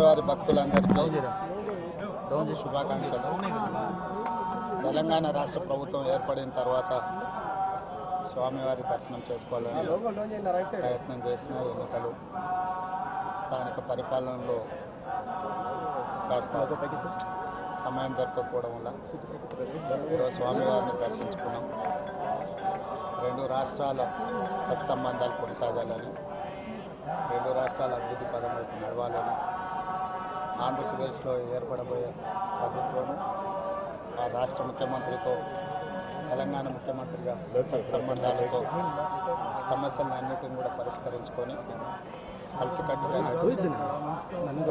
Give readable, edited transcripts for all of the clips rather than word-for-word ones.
స్వామివారి భక్తులందరికీ శుభాకాంక్షలు. తెలంగాణ రాష్ట్ర ప్రభుత్వం ఏర్పడిన తర్వాత స్వామివారి దర్శనం చేసుకోవాలని ప్రయత్నం చేసిన ఎన్నికలు స్థానిక పరిపాలనలో కాస్త సమయం దొరకకపోవడం వల్ల ఈరోజు స్వామివారిని దర్శించుకున్నాం. రెండు రాష్ట్రాల సత్సంబంధాలు కొనసాగాలని, రెండు రాష్ట్రాల అభివృద్ధి పదం వైపు నడవాలని, ఆంధ్రప్రదేశ్లో ఏర్పడబోయే ప్రభుత్వం ఆ రాష్ట్ర ముఖ్యమంత్రితో తెలంగాణ ముఖ్యమంత్రిగా సత్సంబంధాలతో సమస్యలన్నిటిని కూడా పరిష్కరించుకొని కలిసికట్టుగా నడిచి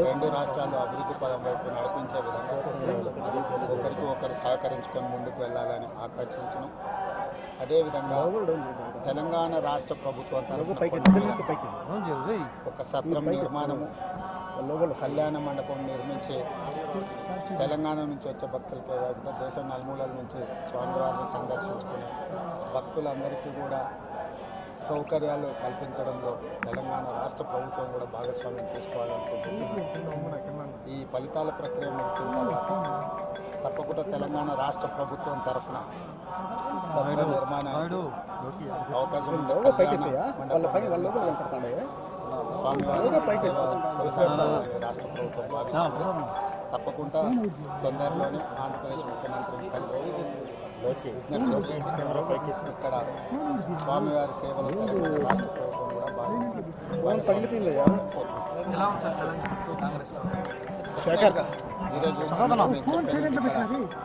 రెండు రాష్ట్రాలు అభివృద్ధి పదం వైపు నడిపించే విధంగా ఒకరికి ఒకరు సహకరించుకొని ముందుకు వెళ్ళాలని ఆకాంక్షించడం. అదేవిధంగా తెలంగాణ రాష్ట్ర ప్రభుత్వం తరఫున ఒక సత్రం నిర్మాణము, కళ్యాణ మండపం నిర్మించి తెలంగాణ నుంచి వచ్చే భక్తులకే కాకుండా దేశం నలుమూలల నుంచి స్వామివారిని సందర్శించుకునే భక్తులందరికీ కూడా సౌకర్యాలు కల్పించడంలో తెలంగాణ రాష్ట్ర ప్రభుత్వం కూడా భాగస్వామ్యం తీసుకోవాలనుకుంటున్నాం. ఈ ఫలితాల ప్రక్రియ ముగిసిన తర్వాత తప్పకుండా తెలంగాణ రాష్ట్ర ప్రభుత్వం తరఫున సత్ర నిర్మాణానికి అవకాశం ఉంది. స్వామివారి రాష్ట్ర ప్రభుత్వం భావిస్తుంది. తప్పకుండా తొందరలోనే ఆంధ్రప్రదేశ్ ముఖ్యమంత్రిని కలిసి విజ్ఞప్తి చేసి ఇక్కడ స్వామివారి సేవలు తెలంగాణ రాష్ట్ర ప్రభుత్వం కూడా ఈరోజు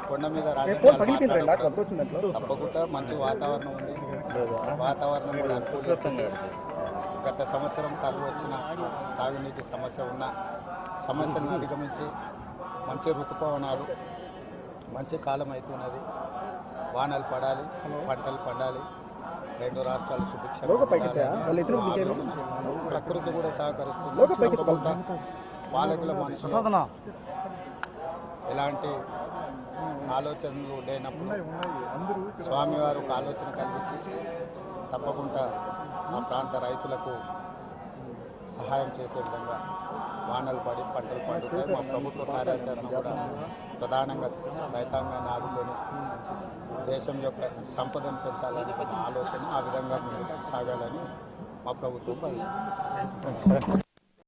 కొండ మీద తప్పకుండా మంచి వాతావరణం ఉంది. వాతావరణం కూడా అనుకూలించింది. గత సంవత్సరం కరువు వచ్చిన, తాగునీటి సమస్య ఉన్న సమస్యలను అధిగమించి మంచి ఋతుపవనాలు, మంచి కాలం అవుతున్నది. వానలు పడాలి, పంటలు పండాలి, రెండు రాష్ట్రాలు సుభిక్షంగా ప్రకృతి కూడా సహకరిస్తుంది. పాలకుల మనసులో ఎలాంటి ఆలోచనలు లేనప్పుడు స్వామివారు ఒక ఆలోచన కలిగించి తప్పకుండా ఆ ప్రాంత రైతులకు సహాయం చేసే విధంగా వానలు పడి పంటలు పండుతాయి. మా ప్రభుత్వ కార్యాచరణ కూడా ప్రధానంగా రైతాంగాన్ని ఆదుకొని దేశం యొక్క సంపదను పెంచాలనే ఆలోచన, ఆ విధంగా ముందుకు సాగాలని మా ప్రభుత్వం భావిస్తుంది.